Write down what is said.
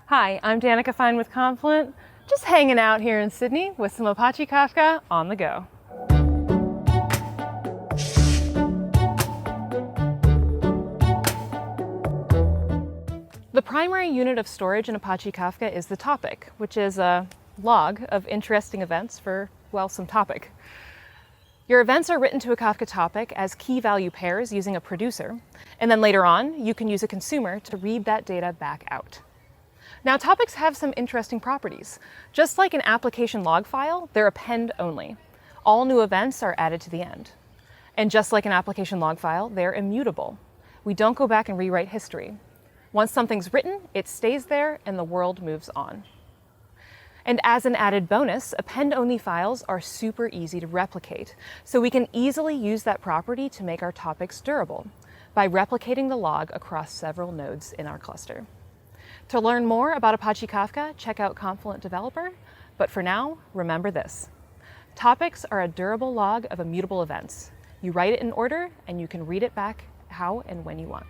Hi, I'm Danica Fine with Confluent, just hanging out here in Sydney with some Apache Kafka on the go. The primary unit of storage in Apache Kafka is the topic, which is a log of interesting events for, well, some topic. Your events are written to a Kafka topic as key value pairs using a producer, and then later on, you can use a consumer to read that data back out. Now, topics have some interesting properties. Just like an application log file, they're append only. All new events are added to the end. And just like an application log file, they're immutable. We don't go back and rewrite history. Once something's written, it stays there and the world moves on. And as an added bonus, append-only files are super easy to replicate, so we can easily use that property to make our topics durable by replicating the log across several nodes in our cluster. To learn more about Apache Kafka, check out Confluent Developer, but for now, remember this. Topics are a durable log of immutable events. You write it in order, and you can read it back how and when you want.